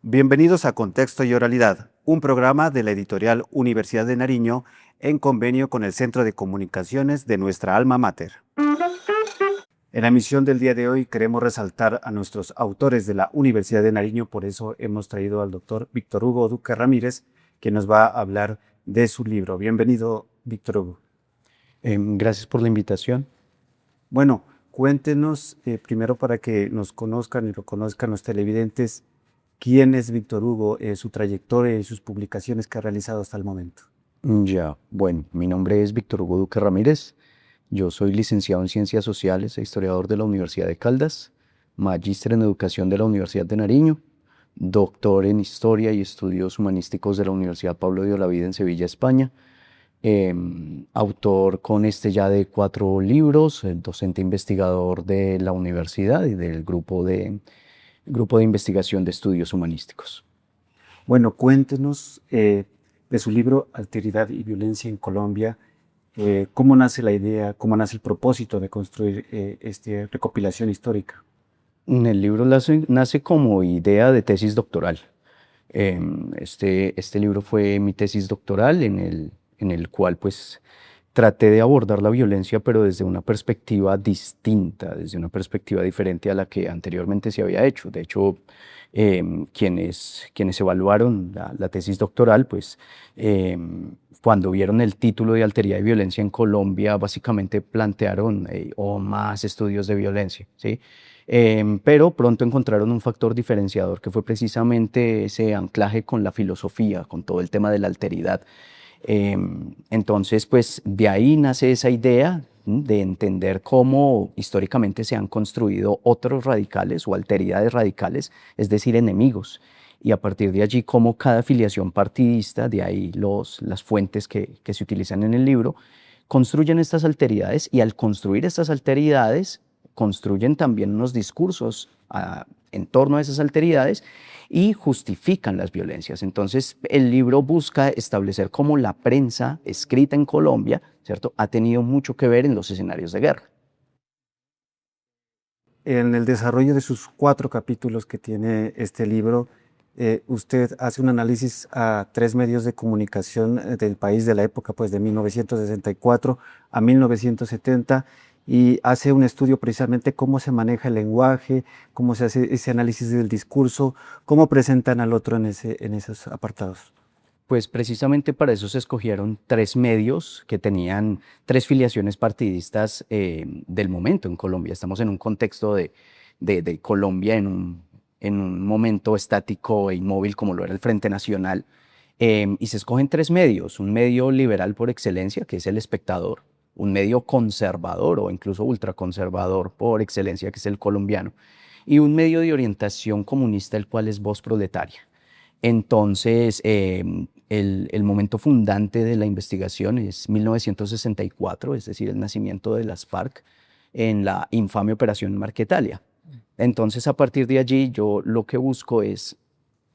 Bienvenidos a Contexto y Oralidad, un programa de la editorial Universidad de Nariño en convenio con el Centro de Comunicaciones de nuestra alma mater. En la emisión del día de hoy queremos resaltar a nuestros autores de la Universidad de Nariño, por eso hemos traído al doctor Víctor Hugo Duque Ramírez, que nos va a hablar de su libro. Bienvenido, Víctor Hugo. Gracias por la invitación. Bueno, cuéntenos primero para que nos conozcan y lo conozcan los televidentes, ¿quién es Víctor Hugo, su trayectoria y sus publicaciones que ha realizado hasta el momento? Bueno, mi nombre es Víctor Hugo Duque Ramírez. Yo soy licenciado en Ciencias Sociales e historiador de la Universidad de Caldas, magíster en Educación de la Universidad de Nariño, doctor en Historia y Estudios Humanísticos de la Universidad Pablo de Olavide en Sevilla, España, autor con ya de 4 libros, docente investigador de la universidad y del grupo de investigación de estudios humanísticos. Bueno, cuéntenos de su libro Alteridad y Violencia en Colombia. ¿Cómo nace la idea, cómo nace el propósito de construir esta recopilación histórica? El libro nace como idea de tesis doctoral. Este libro fue mi tesis doctoral en el cual pues traté de abordar la violencia, pero desde una perspectiva distinta, desde una perspectiva diferente a la que anteriormente se había hecho. De hecho, quienes evaluaron la tesis doctoral, pues cuando vieron el título de Alteridad y Violencia en Colombia, básicamente plantearon más estudios de violencia, ¿sí? Pero pronto encontraron un factor diferenciador que fue precisamente ese anclaje con la filosofía, con todo el tema de la alteridad. Entonces, pues de ahí nace esa idea de entender cómo históricamente se han construido otros radicales o alteridades radicales, es decir, enemigos, y a partir de allí cómo cada afiliación partidista, de ahí las fuentes que se utilizan en el libro, construyen estas alteridades, y al construir estas alteridades construyen también unos discursos en torno a esas alteridades y justifican las violencias. Entonces, el libro busca establecer cómo la prensa escrita en Colombia, ¿cierto?, ha tenido mucho que ver en los escenarios de guerra. En el desarrollo de sus 4 capítulos que tiene este libro, usted hace un análisis a 3 medios de comunicación del país de la época, pues de 1964 a 1970, y hace un estudio precisamente cómo se maneja el lenguaje, cómo se hace ese análisis del discurso, cómo presentan al otro en esos apartados. Pues precisamente para eso se escogieron 3 medios que tenían 3 filiaciones partidistas del momento en Colombia. Estamos en un contexto de Colombia en un momento estático e inmóvil como lo era el Frente Nacional, y se escogen 3 medios: un medio liberal por excelencia, que es El Espectador; un medio conservador o incluso ultraconservador por excelencia, que es El Colombiano; y un medio de orientación comunista, el cual es Voz Proletaria. Entonces, el momento fundante de la investigación es 1964, es decir, el nacimiento de las FARC en la infame Operación Marquetalia. Entonces, a partir de allí, yo lo que busco es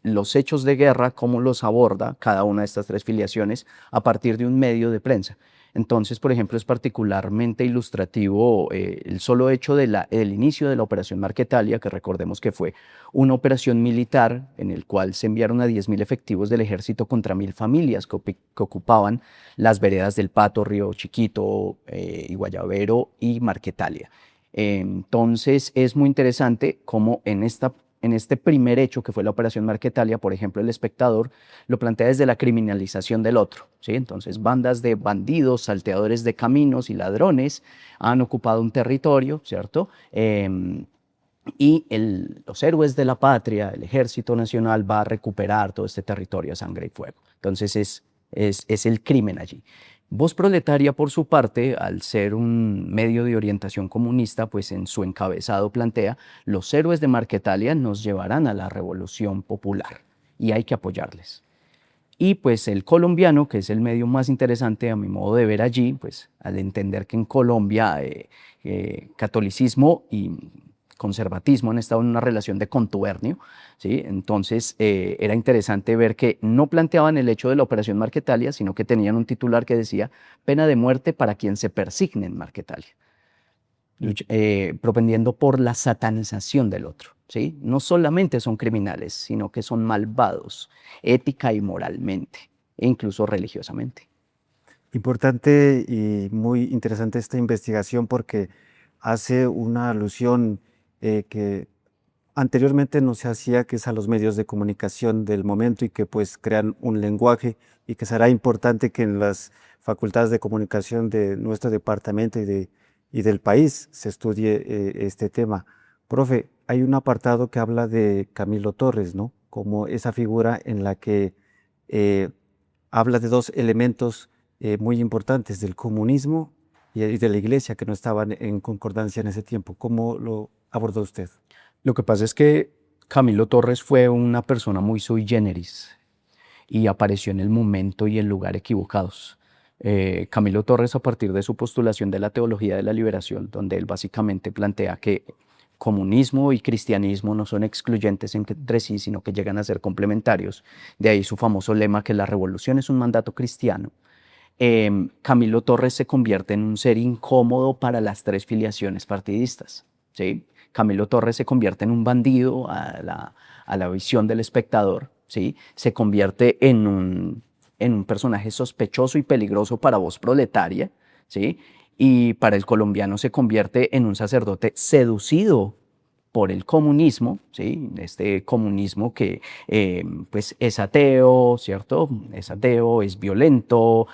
los hechos de guerra, cómo los aborda cada una de estas 3 filiaciones a partir de un medio de prensa. Entonces, por ejemplo, es particularmente ilustrativo el solo hecho del inicio de la Operación Marquetalia, que recordemos que fue una operación militar en el cual se enviaron a 10.000 efectivos del ejército contra 1.000 familias que ocupaban las veredas del Pato, Río Chiquito, y Guayabero y Marquetalia. Entonces, es muy interesante cómo en este primer hecho, que fue la Operación Marquetalia, por ejemplo, El Espectador lo plantea desde la criminalización del otro, ¿sí? Entonces, bandas de bandidos, salteadores de caminos y ladrones han ocupado un territorio, ¿cierto? Y los héroes de la patria, el Ejército Nacional, va a recuperar todo este territorio a sangre y fuego. Entonces, es el crimen allí. Voz Proletaria, por su parte, al ser un medio de orientación comunista, pues en su encabezado plantea: los héroes de Marquetalia nos llevarán a la revolución popular y hay que apoyarles. Y pues El Colombiano, que es el medio más interesante a mi modo de ver allí, pues al entender que en Colombia catolicismo y conservatismo han estado en una relación de contubernio, ¿sí? Entonces era interesante ver que no planteaban el hecho de la operación Marquetalia, sino que tenían un titular que decía pena de muerte para quien se persigne en Marquetalia, propendiendo por la satanización del otro, ¿sí? No solamente son criminales, sino que son malvados, ética y moralmente, e incluso religiosamente. Importante y muy interesante esta investigación porque hace una alusión que anteriormente no se hacía, que es a los medios de comunicación del momento y que pues crean un lenguaje y que será importante que en las facultades de comunicación de nuestro departamento y del país se estudie este tema. Profe, hay un apartado que habla de Camilo Torres, ¿no? Como esa figura en la que eh, habla de dos elementos muy importantes, del comunismo y de la iglesia, que no estaban en concordancia en ese tiempo. ¿Cómo lo abordó usted? Lo que pasa es que Camilo Torres fue una persona muy sui generis y apareció en el momento y el lugar equivocados. Camilo Torres, a partir de su postulación de la teología de la liberación, donde él básicamente plantea que comunismo y cristianismo no son excluyentes entre sí, sino que llegan a ser complementarios. De ahí su famoso lema que la revolución es un mandato cristiano. Camilo Torres se convierte en un ser incómodo para las tres filiaciones partidistas, ¿sí? Camilo Torres se convierte en un bandido a la visión del espectador, ¿sí? Se convierte en un personaje sospechoso y peligroso para Voz Proletaria, ¿sí? Y para el colombiano se convierte en un sacerdote seducido por el comunismo, ¿sí? Este comunismo que pues es ateo, ¿cierto? Es ateo, es violento,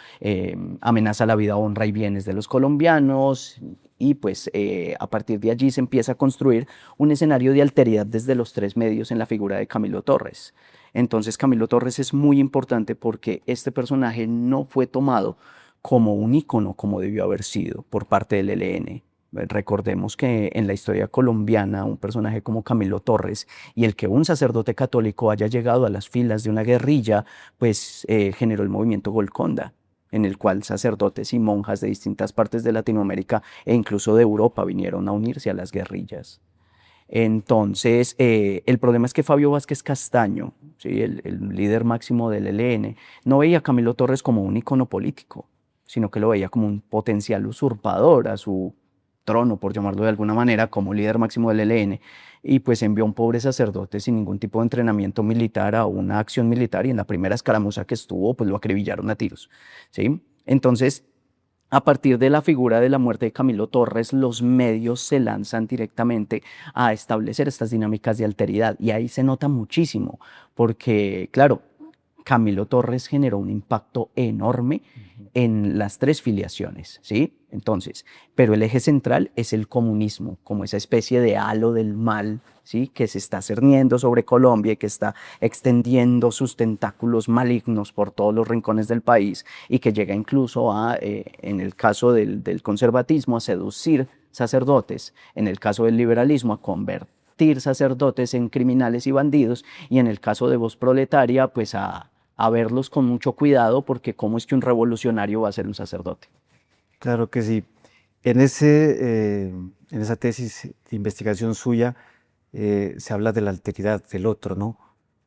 amenaza la vida, honra y bienes de los colombianos y pues a partir de allí se empieza a construir un escenario de alteridad desde los tres medios en la figura de Camilo Torres. Entonces Camilo Torres es muy importante porque este personaje no fue tomado como un ícono como debió haber sido por parte del ELN. Recordemos que en la historia colombiana un personaje como Camilo Torres y el que un sacerdote católico haya llegado a las filas de una guerrilla, pues generó el movimiento Golconda, en el cual sacerdotes y monjas de distintas partes de Latinoamérica e incluso de Europa vinieron a unirse a las guerrillas. Entonces, el problema es que Fabio Vázquez Castaño, ¿sí? El líder máximo del ELN, no veía a Camilo Torres como un ícono político, sino que lo veía como un potencial usurpador a su trono, por llamarlo de alguna manera, como líder máximo del ELN, y pues envió a un pobre sacerdote sin ningún tipo de entrenamiento militar a una acción militar y en la primera escaramuza que estuvo, pues lo acribillaron a tiros, ¿sí? Entonces, a partir de la figura de la muerte de Camilo Torres, los medios se lanzan directamente a establecer estas dinámicas de alteridad y ahí se nota muchísimo, porque claro, Camilo Torres generó un impacto enorme en las tres filiaciones, ¿sí? Entonces, pero el eje central es el comunismo, como esa especie de halo del mal, ¿sí? Que se está cerniendo sobre Colombia y que está extendiendo sus tentáculos malignos por todos los rincones del país y que llega incluso a, en el caso del conservatismo, a seducir sacerdotes, en el caso del liberalismo, a convertir sacerdotes en criminales y bandidos, y en el caso de Voz Proletaria, pues a verlos con mucho cuidado, porque cómo es que un revolucionario va a ser un sacerdote. Claro que sí. En esa tesis de investigación suya se habla de la alteridad del otro, ¿no?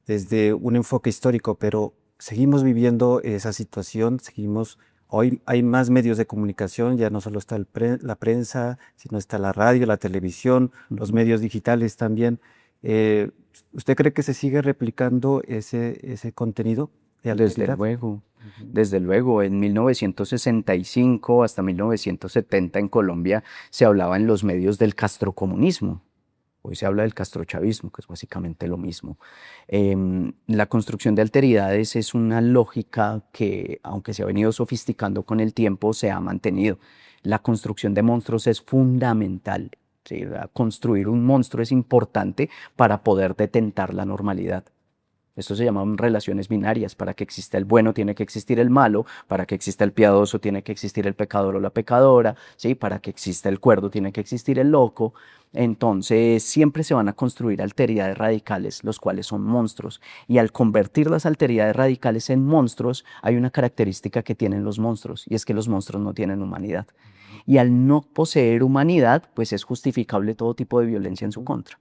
Desde un enfoque histórico, pero seguimos viviendo esa situación, hoy hay más medios de comunicación, ya no solo está la prensa, sino está la radio, la televisión, los medios digitales también. Eh, ¿Usted cree que se sigue replicando ese contenido de alteridad? Desde luego, en 1965 hasta 1970 en Colombia se hablaba en los medios del castrocomunismo. Hoy se habla del castrochavismo, que es básicamente lo mismo. La construcción de alteridades es una lógica que, aunque se ha venido sofisticando con el tiempo, se ha mantenido. La construcción de monstruos es fundamental. ¿Sí? Construir un monstruo es importante para poder detentar la normalidad. Esto se llaman relaciones binarias. Para que exista el bueno tiene que existir el malo, para que exista el piadoso tiene que existir el pecador o la pecadora, ¿sí? Para que exista el cuerdo tiene que existir el loco. Entonces siempre se van a construir alteridades radicales, los cuales son monstruos. Y al convertir las alteridades radicales en monstruos, hay una característica que tienen los monstruos, y es que los monstruos no tienen humanidad. Y al no poseer humanidad, pues es justificable todo tipo de violencia en su contra.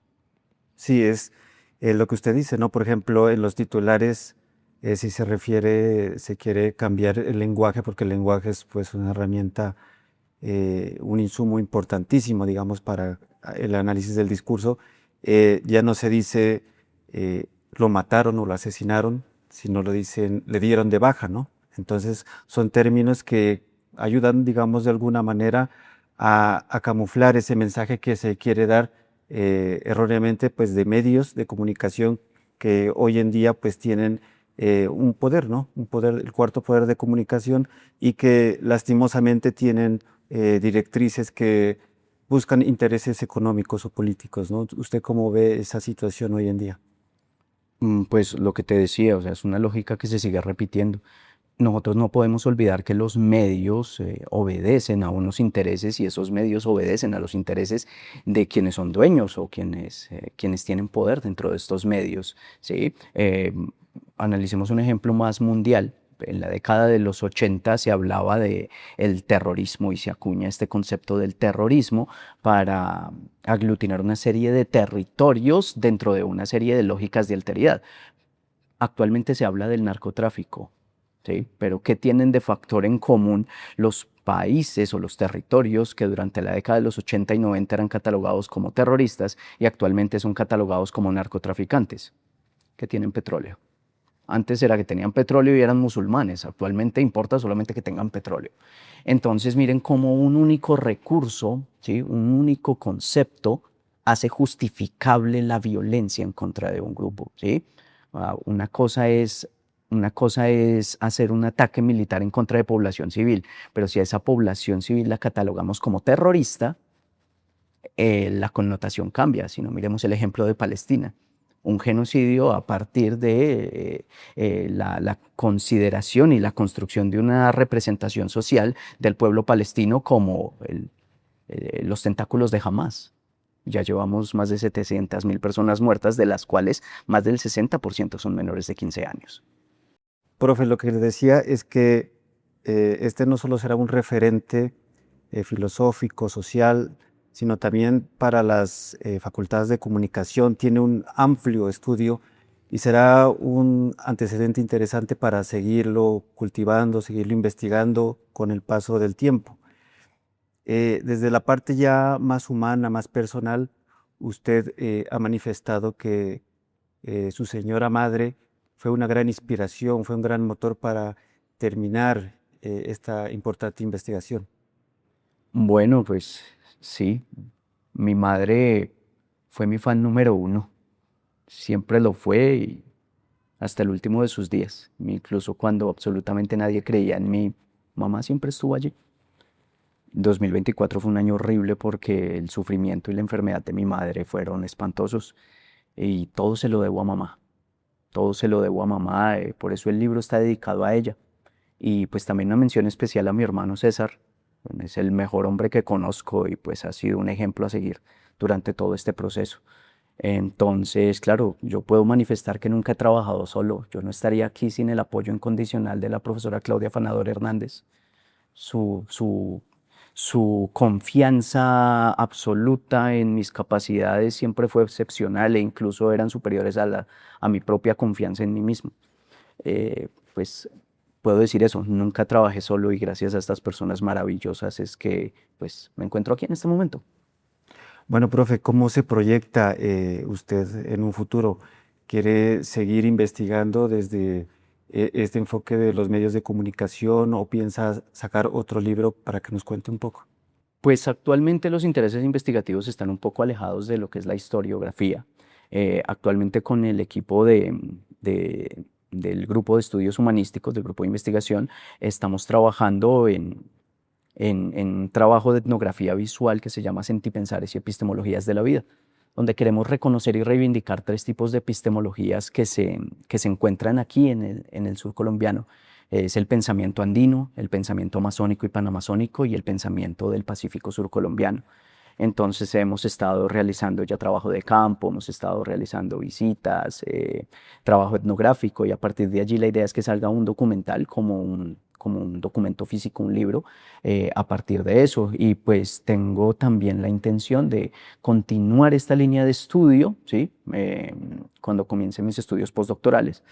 Sí, es lo que usted dice, ¿no? Por ejemplo, en los titulares, si se refiere, se quiere cambiar el lenguaje, porque el lenguaje es pues una herramienta, un insumo importantísimo, digamos, para el análisis del discurso. Ya no se dice lo mataron o lo asesinaron, sino lo dicen, le dieron de baja, ¿no? Entonces, son términos que ayudan, digamos, de alguna manera a camuflar ese mensaje que se quiere dar erróneamente pues de medios de comunicación que hoy en día pues tienen un poder, ¿no? Un poder, el cuarto poder de comunicación y que lastimosamente tienen directrices que buscan intereses económicos o políticos, ¿no? ¿Usted cómo ve esa situación hoy en día? Pues lo que te decía, o sea, es una lógica que se sigue repitiendo. Nosotros no podemos olvidar que los medios obedecen a unos intereses, y esos medios obedecen a los intereses de quienes son dueños o quienes tienen poder dentro de estos medios, ¿sí? Analicemos un ejemplo más mundial. En la década de los 80 se hablaba de el terrorismo y se acuña este concepto del terrorismo para aglutinar una serie de territorios dentro de una serie de lógicas de alteridad. Actualmente se habla del narcotráfico, ¿sí? Pero ¿qué tienen de factor en común los países o los territorios que durante la década de los 80 y 90 eran catalogados como terroristas y actualmente son catalogados como narcotraficantes? Que tienen petróleo. Antes era que tenían petróleo y eran musulmanes, actualmente importa solamente que tengan petróleo. Entonces miren cómo un único recurso, ¿sí? Un único concepto hace justificable la violencia en contra de un grupo, ¿sí? Una cosa es hacer un ataque militar en contra de población civil, pero si a esa población civil la catalogamos como terrorista, la connotación cambia. Si no, miremos el ejemplo de Palestina. Un genocidio a partir de la consideración y la construcción de una representación social del pueblo palestino como los tentáculos de Hamás. Ya llevamos más de 700.000 personas muertas, de las cuales más del 60% son menores de 15 años. Profe, lo que le decía es que este no solo será un referente filosófico, social, sino también para las facultades de comunicación. Tiene un amplio estudio y será un antecedente interesante para seguirlo cultivando, seguirlo investigando con el paso del tiempo. Desde la parte ya más humana, más personal, usted ha manifestado que su señora madre fue una gran inspiración, fue un gran motor para terminar esta importante investigación. Bueno, pues sí, mi madre fue mi fan número uno. Siempre lo fue y hasta el último de sus días. Incluso cuando absolutamente nadie creía en mí, mamá siempre estuvo allí. 2024 fue un año horrible porque el sufrimiento y la enfermedad de mi madre fueron espantosos y todo se lo debo a mamá. Todo se lo debo a mamá, por eso el libro está dedicado a ella. Y pues también una mención especial a mi hermano César. Bueno, es el mejor hombre que conozco y pues ha sido un ejemplo a seguir durante todo este proceso. Entonces, claro, yo puedo manifestar que nunca he trabajado solo. Yo no estaría aquí sin el apoyo incondicional de la profesora Claudia Fanador Hernández. Su, su, su confianza absoluta en mis capacidades siempre fue excepcional e incluso eran superiores a mi propia confianza en mí mismo. Pues puedo decir eso, nunca trabajé solo y gracias a estas personas maravillosas es que pues me encuentro aquí en este momento. Bueno, profe, ¿cómo se proyecta usted en un futuro? ¿Quiere seguir investigando desde este enfoque de los medios de comunicación o piensa sacar otro libro para que nos cuente un poco? Pues actualmente los intereses investigativos están un poco alejados de lo que es la historiografía. Actualmente con el equipo del grupo de estudios humanísticos, del grupo de investigación, estamos trabajando en un trabajo de etnografía visual que se llama Sentipensares y Epistemologías de la Vida. donde queremos reconocer y reivindicar tres tipos de epistemologías que se encuentran aquí en el sur colombiano. Es el pensamiento andino, el pensamiento amazónico y panamazónico y el pensamiento del Pacífico sur colombiano. Entonces hemos estado realizando ya trabajo de campo, hemos estado realizando visitas, trabajo etnográfico, y a partir de allí la idea es que salga un documental como un documento físico, un libro, a partir de eso. Y pues tengo también la intención de continuar esta línea de estudio, ¿sí? Cuando comience mis estudios postdoctorales,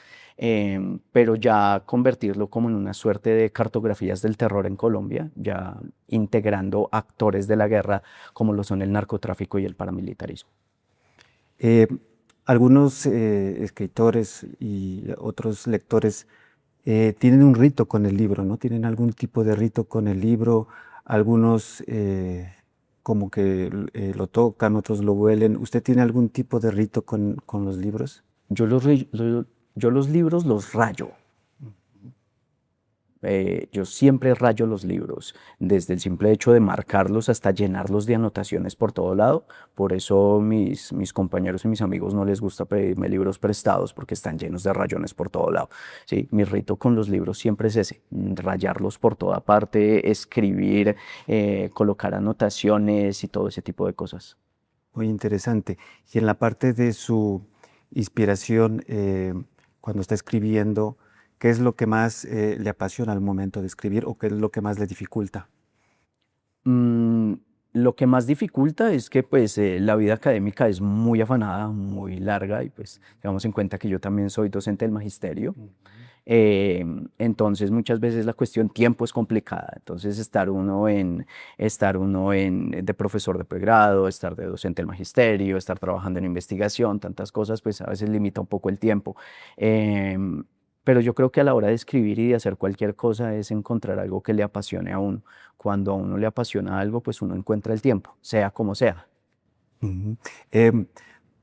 pero ya convertirlo como en una suerte de cartografías del terror en Colombia, ya integrando actores de la guerra como lo son el narcotráfico y el paramilitarismo. Eh, Algunos escritores y otros lectores tienen un rito con el libro, ¿no? Tienen algún tipo de rito con el libro, algunos como que lo tocan, otros lo huelen. ¿Usted tiene algún tipo de rito con los libros? Yo los libros los rayo. Yo siempre rayo los libros, desde el simple hecho de marcarlos hasta llenarlos de anotaciones por todo lado. Por eso mis compañeros y mis amigos no les gusta pedirme libros prestados, porque están llenos de rayones por todo lado. ¿Sí? Mi rito con los libros siempre es ese: rayarlos por toda parte, escribir, colocar anotaciones y todo ese tipo de cosas. Muy interesante. Y en la parte de su inspiración, cuando está escribiendo, ¿qué es lo que más le apasiona al momento de escribir o qué es lo que más le dificulta? Mm, lo que más dificulta es que pues la vida académica es muy afanada, muy larga, y pues tengamos en cuenta que yo también soy docente del magisterio. Entonces muchas veces la cuestión tiempo es complicada. Entonces estar uno de profesor de pregrado, estar de docente del magisterio, estar trabajando en investigación, tantas cosas, pues a veces limita un poco el tiempo. Em, pero yo creo que a la hora de escribir y de hacer cualquier cosa es encontrar algo que le apasione a uno. Cuando a uno le apasiona algo, pues uno encuentra el tiempo, sea como sea. Ujú. Em,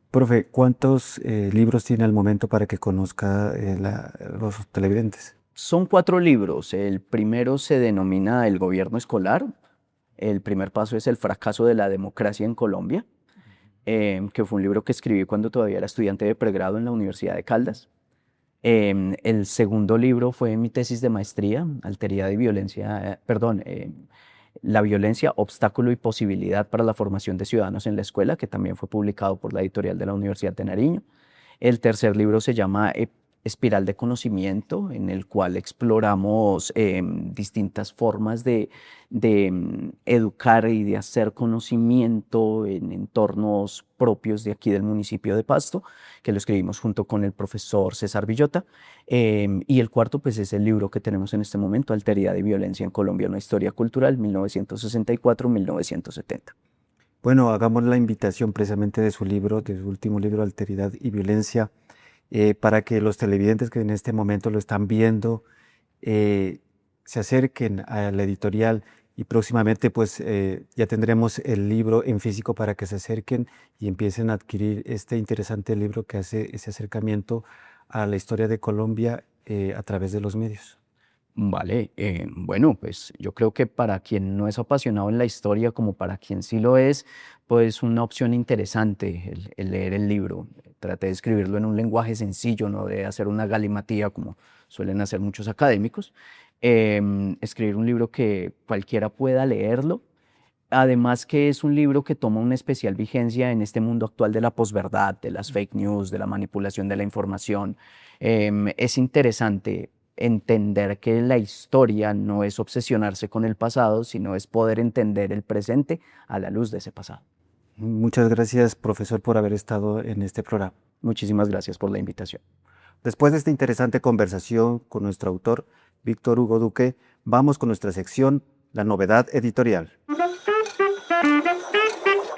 Profe, ¿cuántos libros tiene al momento para que conozca los televidentes? Son 4 libros. El primero se denomina El gobierno escolar. El primer paso es El fracaso de la democracia en Colombia, que fue un libro que escribí cuando todavía era estudiante de pregrado en la Universidad de Caldas. El segundo libro fue mi tesis de maestría, Alteridad y Violencia, La violencia, obstáculo y posibilidad para la formación de ciudadanos en la escuela, que también fue publicado por la editorial de la Universidad de Nariño. El tercer libro se llama Espiral de Conocimiento, en el cual exploramos distintas formas de educar y de hacer conocimiento en entornos propios de aquí del municipio de Pasto, que lo escribimos junto con el profesor César Villota. Y el cuarto, pues, es el libro que tenemos en este momento, Alteridad y Violencia en Colombia, una historia cultural, 1964-1970. Bueno, hagamos la invitación precisamente de su libro, de su último libro, Alteridad y Violencia, para que los televidentes que en este momento lo están viendo se acerquen a la editorial y próximamente pues ya tendremos el libro en físico para que se acerquen y empiecen a adquirir este interesante libro que hace ese acercamiento a la historia de Colombia a través de los medios. Vale, bueno, pues yo creo que para quien no es apasionado en la historia, como para quien sí lo es, pues una opción interesante el leer el libro. Traté de escribirlo en un lenguaje sencillo, no de hacer una galimatía como suelen hacer muchos académicos. Escribir un libro que cualquiera pueda leerlo. Además que es un libro que toma una especial vigencia en este mundo actual de la posverdad, de las fake news, de la manipulación de la información. Es interesante entender que la historia no es obsesionarse con el pasado, sino es poder entender el presente a la luz de ese pasado. Muchas gracias, profesor, por haber estado en este programa. Muchísimas gracias por la invitación. Después de esta interesante conversación con nuestro autor, Víctor Hugo Duque, vamos con nuestra sección, La Novedad Editorial.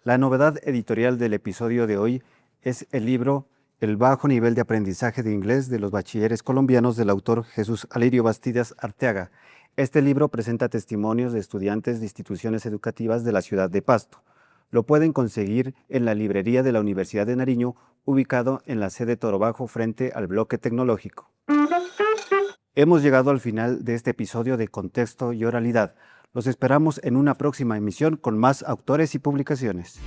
La novedad editorial del episodio de hoy es el libro El bajo nivel de aprendizaje de inglés de los bachilleres colombianos del autor Jesús Alirio Bastidas Arteaga. Este libro presenta testimonios de estudiantes de instituciones educativas de la ciudad de Pasto. Lo pueden conseguir en la librería de la Universidad de Nariño, ubicado en la sede Toro Bajo frente al bloque tecnológico. Hemos llegado al final de este episodio de Contexto y Oralidad. Los esperamos en una próxima emisión con más autores y publicaciones.